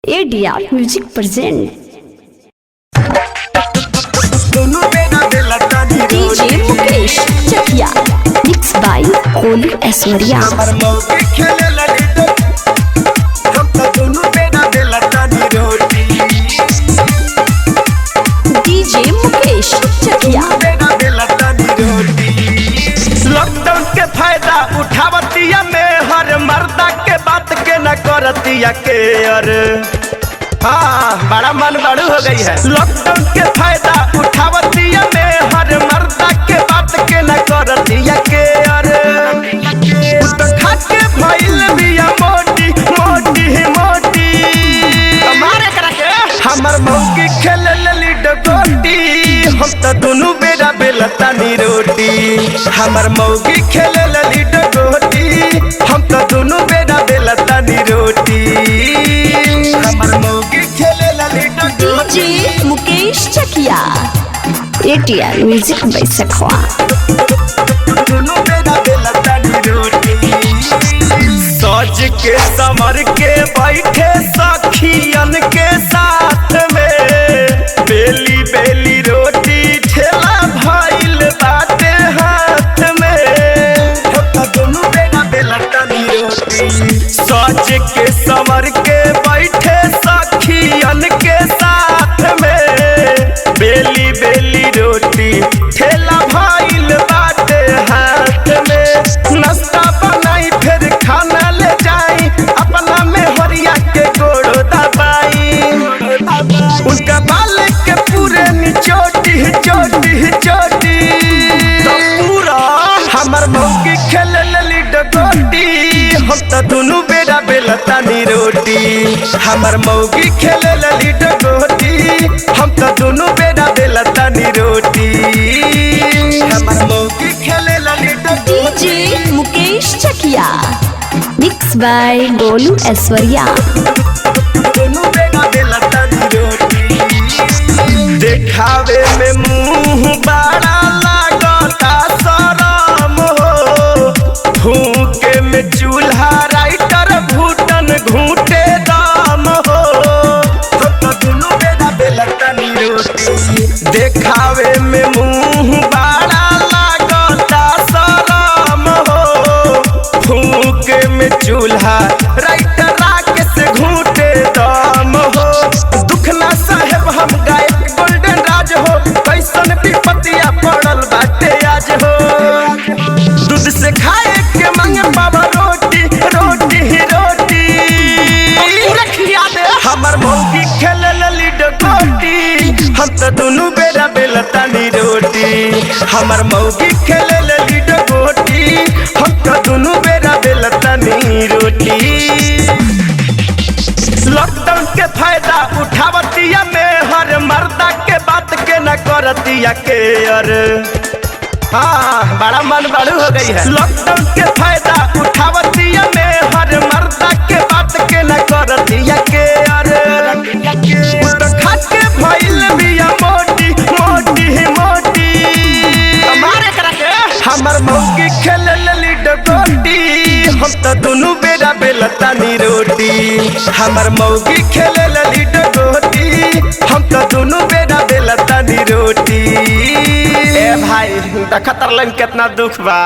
ADR music present DJ Mukesh Chakiya mix by Golu Aishwarya. DJ Mukesh Chakiya lockdown के फायदा उठावतिया में हर मर्दा के बात के न करतिया के अरे हाँ बड़ा मन बड़ू हो गई है। लॉकडाउन के फायदा उठावतिया में हर मर्दा के बात के न करतिया के अरे तो खाके भइल बिया मोटी मोटी मोटी हमारे करा के हमर मौकी खेले लीड गोटी हम तो दोनों बेरा बेलता नी रोटी हमर मौगी खेले लीड गोटी हम तो दोनों बेरा बेलता नी रोटी हमर मौगी खेले lead DJ Mukesh Chakia ADR music by Sakhwa. दोनों बेरा बेलता नी रोटी सज के समर के बैठे सखियन के साथ में बेली बेली रोटी ठेला भइल बाटे हाथ में दोनों बेरा बेलता नी रोटी सज के समर के बैठे सखियन के साथ में बेली बेली रोटी ठेला भइल बाटे हाथ में नाश्ता बनाई फिर खाना ले जाई अपना में हरिया के गोड़ दबाई उनका बाल के पूरे निचोटी चोटी चोटी तो पूरा हमर मौकी खेले लीड गोटी हम तो दोनों बेरा बेलता नी रोटी हमर मौगी खेले लीड गोटी हम तो दोनों बेरा बेलता नी रोटी हमर मौगी खेले lead DJ Mukesh Chakiya mix by Golu Aishwarya. दोनों बेरा बेलता नी रोटी देखावे में मुंह बड़ा लागता शरम हो फूके में चूल्हा राइटर भूटन घूटे दाम हो तो दोनों बेरा बेलता नी रोटी देखावे में मुंह बड़ा लागता शरम हो फूके में चूल्हा राइटर राकेश घूटे दाम हो दुख ना साहेब हम गायक गोल्डन राज हो कैसन विपतिया पड़ल बाटे आज हो दूध से खाए के मांगे बाबा रोटी रोटी रोटी रखिया दे हमर मौगी खेले लीड गोटी हम तो दोनों बेरा बेलता नी रोटी हमर मौगी खेले लीड गोटी हम तो दोनों बेरा बेलता नी रोटी लॉकडाउन के फायदा उठावतिया में हर मर्दा के बात के न करतिया के अरे हाँ बड़ा मन बड़ू हो गई है। लॉकडाउन के फायदा उठावतिया में हर मर्दा के बात के न करतिया के अरे तो खाके भइल बिया मोटी मोटी मोटी हमारे करा के हमर मौगी खेले लीड गोटी हम तो दोनों बेरा बेलता नी रोटी हमर मौगी खेले लीड गोटी हम तो दोनों बेरा बेलता नी रोटी ए भाई देखतर लन कितना दुख बा।